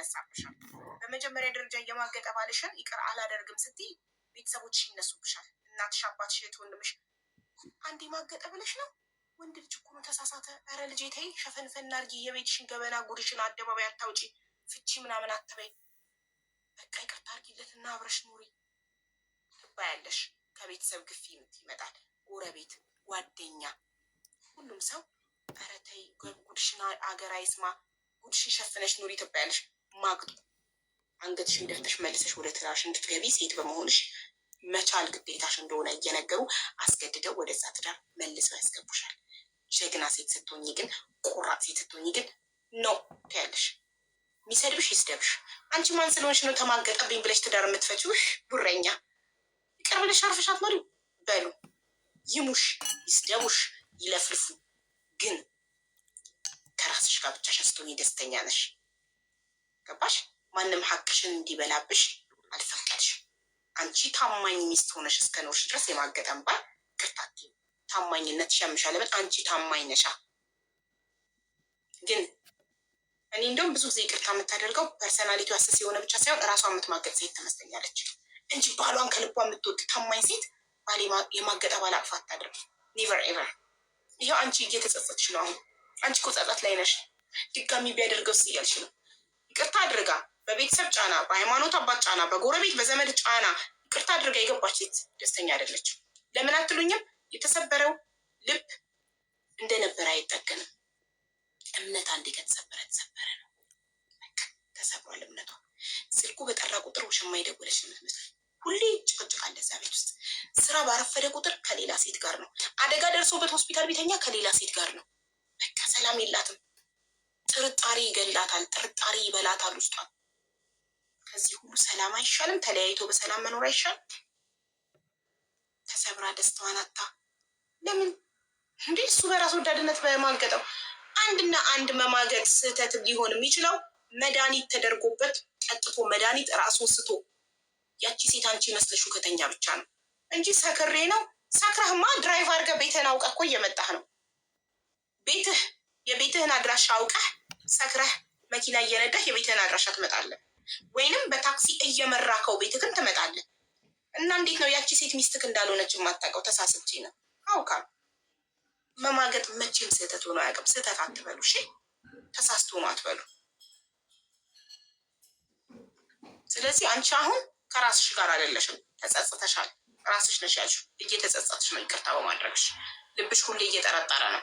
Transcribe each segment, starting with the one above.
ይነሳብሻል። በመጀመሪያ ደረጃ የማገጠ ባልሽን ይቅር አላደርግም ስትይ ቤተሰቦችሽ ይነሱብሻል። እናትሽ፣ አባትሽ፣ እህት ወንድምሽ አንዴ ማገጠ ብለሽ ነው ወንድ ልጅ እኮ ነው ተሳሳተ። ኧረ ልጄ ተይ ሸፈንፈና አድርጊ። የቤትሽን ገበና ጉድሽን አደባባይ አታውጪ። ፍቺ ምናምን አትበይ። በቃ ይቅርታ አድርጊለትና አብረሽ ኑሪ ትባያለሽ። ከቤተሰብ ግፊ ይመጣል። ጎረቤት፣ ጓደኛ፣ ሁሉም ሰው ኧረ ተይ ጉድሽን አገር አይስማ፣ ጉድሽን ሸፍነሽ ኑሪ ትባያለሽ። ማግጡ አንገትሽን ደፍተሽ መልሰሽ ወደ ትዳርሽ እንድትገቢ ሴት በመሆንሽ መቻል ግዴታሽ እንደሆነ እየነገሩ አስገድደው ወደዛ ትዳር መልሰው ያስገቡሻል። ጀግና ሴት ስትሆኝ ግን፣ ቆራጥ ሴት ስትሆኝ ግን ኖ ትያለሽ። የሚሰድብሽ ይስደብሽ። አንቺ ማን ስለሆንሽ ነው ተማገጠብኝ ብለሽ ትዳር የምትፈችው? ጉረኛ ይቅር ብለሽ አርፈሽ አትኖሪም? በሉ ይሙሽ፣ ይስደቡሽ፣ ይለፍልፉ፣ ግን ከራስሽ ጋር ብቻሽን ስትሆኚ ደስተኛ ነሽ። ገባሽ? ማንም ሀቅሽን እንዲበላብሽ አልፈቀድሽ። አንቺ ታማኝ ሚስት ሆነሽ እስከ ኖርሽ ድረስ የማገጠም ባል ቅርታቲ ታማኝነት ሸምሻለበት። አንቺ ታማኝ ነሻ። ግን እኔ እንደውም ብዙ ጊዜ ይቅርታ የምታደርገው ፐርሰናሊቲ አሰስ የሆነ ብቻ ሳይሆን እራሷ የምትማገጥ ሴት ትመስለኛለች እንጂ ባሏን ከልቧ የምትወድ ታማኝ ሴት ባል የማገጠ ባል አቅፋ አታደርግ። ኔቨር ኤቨር። ይኸው አንቺ እየተጸጸትሽ ነው። አሁን አንቺ እኮ ጸጸት ላይ ነሽ። ድጋሚ ቢያደርገው እያልሽ ነው። ይቅርታ አድርጋ በቤተሰብ ጫና፣ በሃይማኖት አባት ጫና፣ በጎረቤት በዘመድ ጫና ይቅርታ አድርጋ የገባች ሴት ደስተኛ አይደለችም። ለምን አትሉኝም? የተሰበረው ልብ እንደነበረ አይጠገንም። እምነት አንዴ ከተሰበረ ተሰበረ ነው። ተሰብሯል እምነቷ። ስልኩ በጠራ ቁጥር ውሽማ የደወለች የምትመስል ሁሌ ጭቅጭቅ አለ እዛ ቤት ውስጥ። ስራ ባረፈደ ቁጥር ከሌላ ሴት ጋር ነው። አደጋ ደርሶበት ሆስፒታል ቤተኛ ከሌላ ሴት ጋር ነው። በቃ ሰላም የላትም። ጥርጣሬ ይገላታል። ጥርጣሬ ይበላታል ውስጧን። ከዚህ ሁሉ ሰላም አይሻልም? ተለያይቶ በሰላም መኖር አይሻልም? ተሰብራ ደስታዋን አታ ለምን እንዴ? እሱ በራስ ወዳድነት በማገጠው አንድና አንድ መማገጥ ስህተት ሊሆን የሚችለው መድኃኒት ተደርጎበት ጠጥቶ መድኃኒት ራሱን ስቶ ያቺ ሴት አንቺ መስለሽ ከተኛ ብቻ ነው እንጂ ሰክሬ ነው። ሰክረህማ ድራይቭ አድርገህ ቤትህን አውቀህ እኮ እየመጣህ ነው። የቤትህን አድራሻ አውቀህ ሰክረህ መኪና እየነዳህ የቤትህን አድራሻ ትመጣለህ፣ ወይንም በታክሲ እየመራከው ቤትህን ትመጣለህ። እና እንዴት ነው ያቺ ሴት ሚስትክ እንዳልሆነች የማታውቀው? ተሳስቼ ነው አውቃ። መማገጥ መቼም ስህተት ሆኖ አያውቅም። ስህተት አትበሉ እሺ። ተሳስቶ ነው አትበሉ። ስለዚህ አንቺ አሁን ከራስሽ ጋር አይደለሽም፣ ተጸጽተሻል። ራስሽ ነሽ ያልሽው። እየተጸጸትሽ ነው ይቅርታ በማድረግሽ። ልብሽ ሁሌ እየጠረጠረ ነው።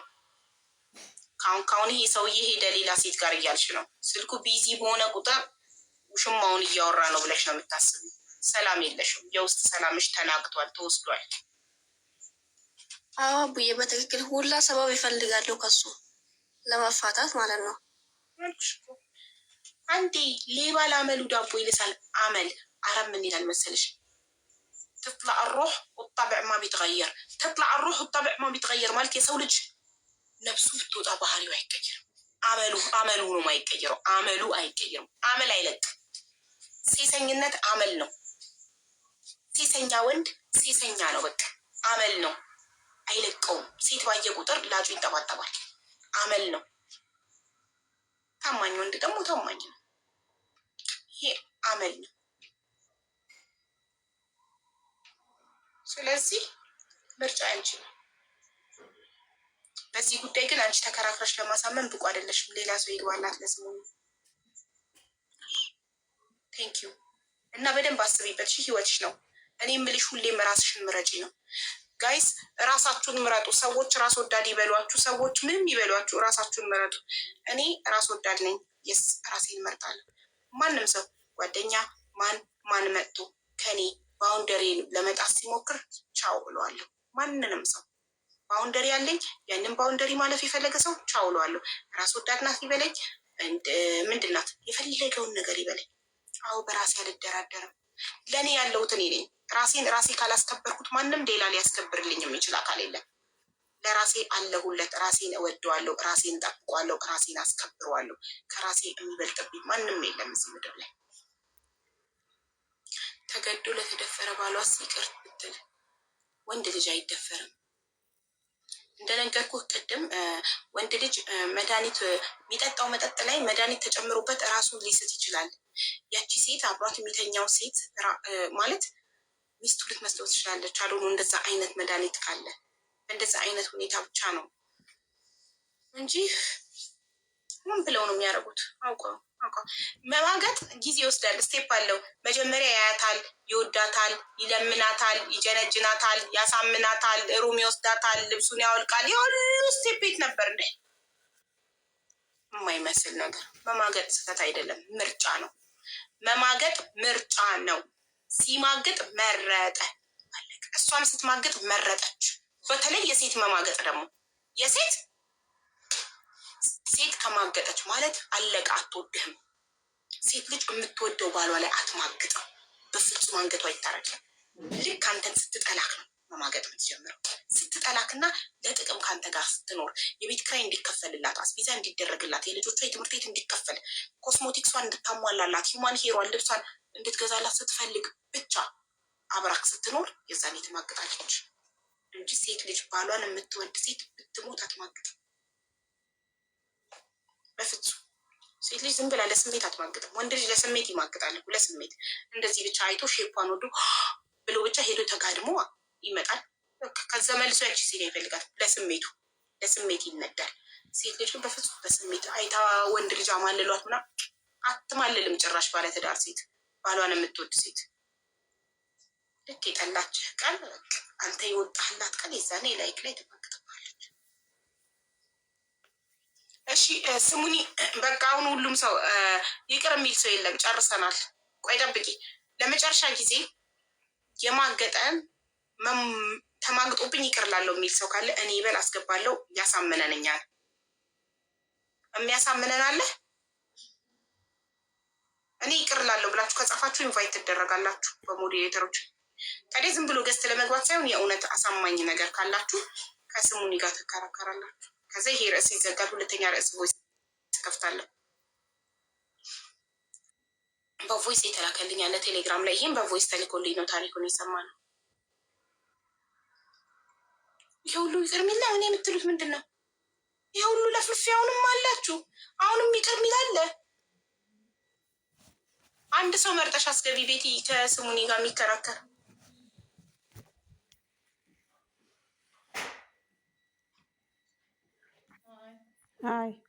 ካሁን ይሄ ሰውዬ ሄደ ሌላ ሴት ጋር እያልሽ ነው። ስልኩ ቢዚ በሆነ ቁጥር ውሽማውን እያወራ ነው ብለሽ ነው የምታስብ። ሰላም የለሽም። የውስጥ ሰላምሽ ተናግቷል፣ ተወስዷል። አዎ ቡዬ በትክክል ሁላ ሰበብ ይፈልጋሉ ከሱ ለመፋታት ማለት ነው። አንዴ ሌባ ላመሉ ዳቦ ይልሳል። አመል አረብ ምን ይላል መሰልሽ? ትጥላዕ ሩሕ ወጣብዕ ማ ቢትغየር። ትጥላዕ ሩሕ ወጣብዕ ማ ቢትغየር ማለት የሰው ልጅ ነፍሱ ብትወጣ ባህሪው አይቀየርም። አመሉ ነው አይቀየረው። አመሉ አይቀየርም። አመል አይለቅም። ሴሰኝነት አመል ነው። ሴሰኛ ወንድ ሴሰኛ ነው። በቃ አመል ነው፣ አይለቀውም። ሴት ባየ ቁጥር ላጩ ይንጠባጠባል። አመል ነው። ታማኝ ወንድ ደግሞ ታማኝ ነው። ይሄ አመል ነው። ስለዚህ ምርጫ አንቺ ነው። በዚህ ጉዳይ ግን አንቺ ተከራክረሽ ለማሳመን ብቁ አይደለሽም። ሌላ ሰው ይግባላት ለስሙ። ቴንኪዩ። እና በደንብ አስቢበት። ህይወትሽ ነው። እኔ የምልሽ ሁሌም ራስሽን ምረጪ ነው። ጋይስ ራሳችሁን ምረጡ። ሰዎች ራስ ወዳድ ይበሏችሁ፣ ሰዎች ምንም ይበሏችሁ፣ ራሳችሁን ምረጡ። እኔ ራስ ወዳድ ነኝ። የስ ራሴን እመርጣለሁ። ማንም ሰው ጓደኛ ማን መጥቶ ከኔ ባውንደሪ ለመጣስ ሲሞክር ቻው ብለዋለሁ። ማንንም ሰው ባውንደሪ ያለኝ ያንን ባውንደሪ ማለፍ የፈለገ ሰው ቻው ብለዋለሁ። ራስ ወዳድ ናት ይበለኝ፣ ምንድናት የፈለገውን ነገር ይበለኝ። አዎ በራሴ አልደራደርም። ለእኔ ያለሁት እኔ ነኝ። ራሴ ካላስከበርኩት ማንም ሌላ ሊያስከብርልኝ የሚችል አካል የለም። ለራሴ አለሁለት። ራሴን እወደዋለሁ፣ ራሴን ጠብቋለሁ፣ ራሴን አስከብረዋለሁ። ከራሴ የሚበልጥብኝ ማንም የለም እዚህ ምድር ላይ። ተገዶ ለተደፈረ ባሏስ ይቅር ብትል ወንድ ልጅ አይደፈርም። እንደነገርኩህ ቅድም ወንድ ልጅ መድኃኒት የሚጠጣው መጠጥ ላይ መድኃኒት ተጨምሮበት ራሱን ሊስት ይችላል። ያቺ ሴት አብሯት የሚተኛው ሴት ማለት ሚስቱ ልትመስለው ትችላለች። አልሆኑ እንደዛ አይነት መድኃኒት ካለ በእንደዛ አይነት ሁኔታ ብቻ ነው እንጂ ምን ብለው ነው የሚያደርጉት? አውቀው መማገጥ ጊዜ ይወስዳል። ስቴፕ አለው። መጀመሪያ ያያታል፣ ይወዳታል፣ ይለምናታል፣ ይጀነጅናታል፣ ያሳምናታል፣ ሩም ይወስዳታል፣ ልብሱን ያወልቃል። የሁሉ ስቴፕ ቤት ነበር እንደ የማይመስል ነገር። መማገጥ ስህተት አይደለም፣ ምርጫ ነው። መማገጥ ምርጫ ነው። ሲማግጥ መረጠ። እሷም ስትማግጥ መረጠች። በተለይ የሴት መማገጥ ደግሞ ሴት ከማገጠች ማለት አለቃ አትወድህም። ሴት ልጅ የምትወደው ባሏ ላይ አትማግጥም። በፍጹም አንገቷ አይታረቅም። ልክ አንተን ስትጠላክ ነው መማገጥ የምትጀምረው። ስትጠላክና ለጥቅም ከአንተ ጋር ስትኖር የቤት ኪራይ እንዲከፈልላት፣ አስቤዛ እንዲደረግላት፣ የልጆቿ የትምህርት ቤት እንዲከፈል፣ ኮስሞቲክሷን እንድታሟላላት፣ ሂውማን ሄሯን ልብሷን እንድትገዛላት ስትፈልግ ብቻ አብራክ ስትኖር የዛኔ ትማግጣለች እንጂ ሴት ልጅ ባሏን የምትወድ ሴት ብትሞት አትማግጥም። በፍጹም ሴት ልጅ ዝም ብላ ለስሜት አትማግጥም። ወንድ ልጅ ለስሜት ይማግጣል። ለስሜት እንደዚህ ብቻ አይቶ ሼፓን ወዶ ብሎ ብቻ ሄዶ ተጋድሞ ይመጣል። ከዛ መልሶ ያቺ ሴት ይፈልጋል። ለስሜት ይነዳል። ሴት ልጅ ግን በፍጹም በስሜት አይታ ወንድ ልጅ አማልሏት ምናምን አትማልልም። ጭራሽ ባለትዳር ሴት ባሏን የምትወድ ሴት ልክ የጠላችህ ቀን አንተ የወጣህላት ቀን የዛኔ ላይክ ላይ ትማግጥባለች። እሺ ስሙኒ፣ በቃ አሁን ሁሉም ሰው ይቅር የሚል ሰው የለም። ጨርሰናል። ቆይ ጠብቂ። ለመጨረሻ ጊዜ የማገጠን ተማግጦብኝ ይቅር ላለው የሚል ሰው ካለ እኔ ይበል አስገባለሁ። ያሳምነንኛል። የሚያሳምነን አለ። እኔ ይቅር ላለው ብላችሁ ከጻፋችሁ ኢንቫይት ትደረጋላችሁ በሞዴሬተሮች። ታዲያ ዝም ብሎ ገዝት ለመግባት ሳይሆን የእውነት አሳማኝ ነገር ካላችሁ ከስሙኒ ጋር ትከራከራላችሁ። ከዛ ይሄ ርዕስ ይዘጋል። ሁለተኛ ርዕስ ቮይስ ትከፍታለሁ። በቮይስ የተላከልኝ ያለ ቴሌግራም ላይ ይህም በቮይስ ተልኮልኝ ነው ታሪኩን የሰማ ነው። ይሄ ሁሉ ይቅር የሚል እኔ የምትሉት ምንድን ነው? ይሄ ሁሉ ለፍልፌ አሁንም አላችሁ። አሁንም ይቅር የሚል አለ። አንድ ሰው መርጠሽ አስገቢ ቤቲ ከስሙኒ ጋር የሚከራከር Hi.